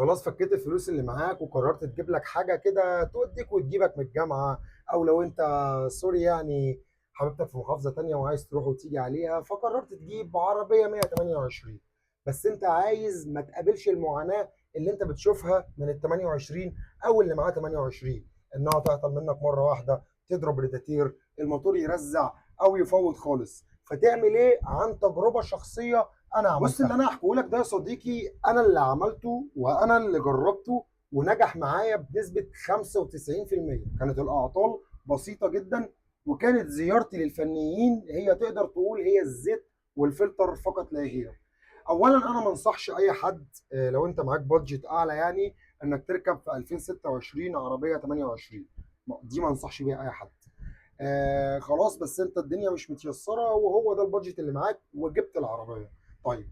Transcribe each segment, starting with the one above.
خلاص فكيت الفلوس اللي معاك وقررت تجيب لك حاجه كده توديك وتجيبك من الجامعه، او لو انت سوري يعني حبيبتك في محافظه تانية وعايز تروح وتيجي عليها، فقررت تجيب عربيه 128. بس انت عايز ما تقابلش المعاناه اللي انت بتشوفها من ال 28 او اللي معاه 28، انها تعطل منك مره واحده، تضرب ريداتير، الموتور يرزع او يفوت خالص. فتعمل ايه؟ عن تجربه شخصيه انا عملتها. بص، اللي انا هحكيه لك ده يا صديقي انا اللي عملته وانا اللي جربته ونجح معايا بنسبه 95%. كانت الاعطال بسيطه جدا، وكانت زيارتي للفنيين هي تقدر تقول هي الزيت والفلتر فقط لا غير. اولا انا ما انصحش اي حد، لو انت معاك بادجت اعلى يعني، انك تركب في 2026 عربيه 28. دي ما انصحش بيها اي حد. خلاص، بس انت الدنيا مش متيسره وهو ده البادجت اللي معاك وجبت العربيه. طيب،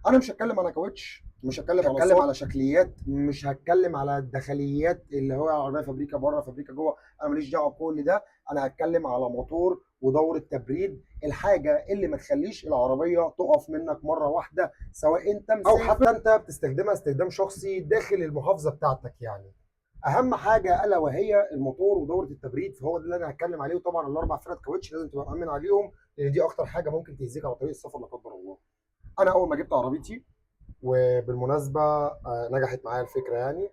انا مش هتكلم على كاوتش، مش هتكلم على شكليات، مش هتكلم على الداخليات اللي هو عربيه فابريكا بره فابريكا جوه، انا ماليش دعوه بكل ده. انا هتكلم على موتور ودوره تبريد، الحاجه اللي ما تخليش العربيه تقف منك مره واحده، سواء انت او حتى انت بتستخدمها استخدام شخصي داخل المحافظه بتاعتك يعني. اهم حاجه الا وهي الموتور ودوره التبريد، فهو ده اللي انا هتكلم عليه. وطبعا الاربع فرد كاوتش لازم تبقى مأمن عليهم، لان دي اكتر حاجه ممكن تاذيك على طريق السفر لا قدر الله. انا اول ما جبت عربيتي، وبالمناسبه نجحت معايا الفكره يعني،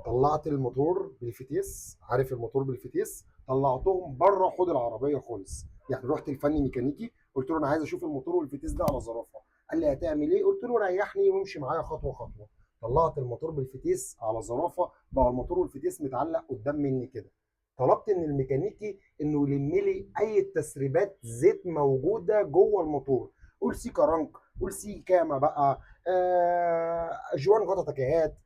طلعت الموتور بالفتيس، عارف الموتور بالفتيس، طلعتهم بره حوض العربيه خالص. يعني رحت الفني ميكانيكي قلت له انا عايز اشوف الموتور والفتيس ده على ظرافه. قال لي هتعمل ايه؟ قلت له ريحني وامشي معايا خطوه خطوه. طلعت الموتور بالفتيس على ظرافه، بقى الموتور والفتيس متعلق قدام مني كده. طلبت من الميكانيكي انه يلم لي اي تسريبات زيت موجوده جوه الموتور، قول سي كرنك، قول سي كاما بقى، جوان غطا تكيهات،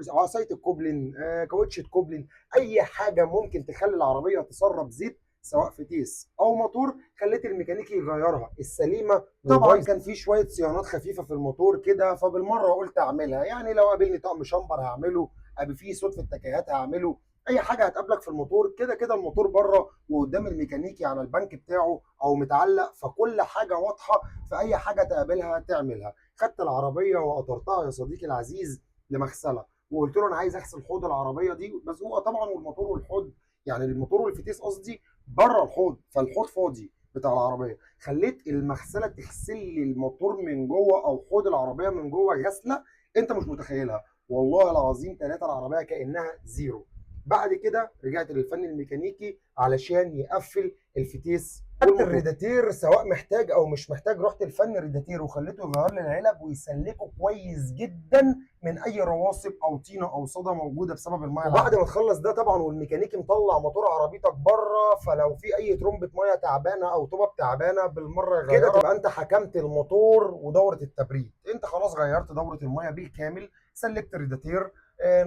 عصايه الكوبلين، كاوتشه كوبلين، اي حاجه ممكن تخلي العربيه تسرب زيت سواء فتيس او موتور، خليت الميكانيكي يغيرها السليمه. طبعا كان في شويه صيانات خفيفه في الموتور كده، فبالمره قلت اعملها. يعني لو قابلني طقم شامبر هعمله، قابل فيه صوت في التكيهات هعمله، اي حاجه هتقابلك في الموتور. كده كده الموتور بره وقدام الميكانيكي على البنك بتاعه او متعلق، فكل حاجه واضحه، في اي حاجه تقابلها تعملها. خدت العربيه واطرتها يا صديقي العزيز لمغسله، وقلت له انا عايز اغسل حوض العربيه دي مسؤوله طبعا، والموتور والحوض، يعني الموتور والفتيس قصدي، بره الحوض، فالحوض فاضي بتاع العربيه. خليت المغسله تغسل لي الموتور من جوه او حوض العربيه من جوه غسله انت مش متخيلها. والله العظيم ثلاثه العربيه كانها زيرو. بعد كده رجعت للفني الميكانيكي علشان يقفل الفتيس والموتور. الريداتير سواء محتاج او مش محتاج، رحت الفن الريداتير وخليته يغير لي العلب ويسلكه كويس جدا من اي رواسب او طينه او صدى موجوده بسبب الميه. وبعد ما تخلص ده طبعا والميكانيكي مطلع موتور عربيتك بره، فلو في اي ترمبه ميه تعبانه او طوبه تعبانه بالمره يغيرها. كده تبقى انت حكمت الموتور ودوره التبريد، انت خلاص غيرت دوره الميه بالكامل، سلكت الريداتير،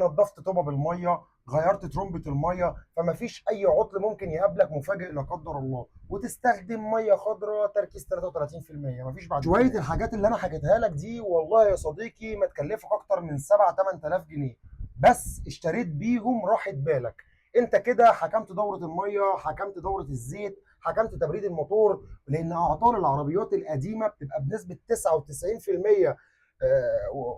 نظفت طوبه بالميه، غيرت ترمبه الميه، فما فيش اي عطل ممكن يقابلك مفاجئ لا قدر الله. وتستخدم ميه خضراء تركيز 33%، مفيش بعد شويه كده. الحاجات اللي انا حكيتها لك دي والله يا صديقي ما تكلفك اكتر من 7 8000 جنيه، بس اشتريت بيهم راحه بالك. انت كده حكمت دوره الميه، حكمت دوره الزيت، حكمت تبريد الموتور، لان اعطال العربيات القديمه بتبقى بنسبه 99%،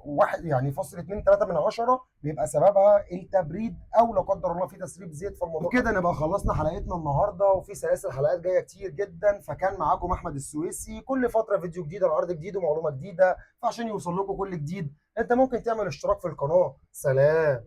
واحد يعني فاصل 2 3 من 10 بيبقى سببها التبريد، او لا قدر الله في تسريب زيت في الموضوع. وكده نبقى خلصنا حلقتنا النهارده، وفي سلاسل حلقات جايه كتير جدا. فكان معاكم احمد السويسي، كل فتره فيديو جديد عرض جديد ومعلومه جديده. فعشان يوصل لكم كل جديد انت ممكن تعمل اشتراك في القناه. سلام.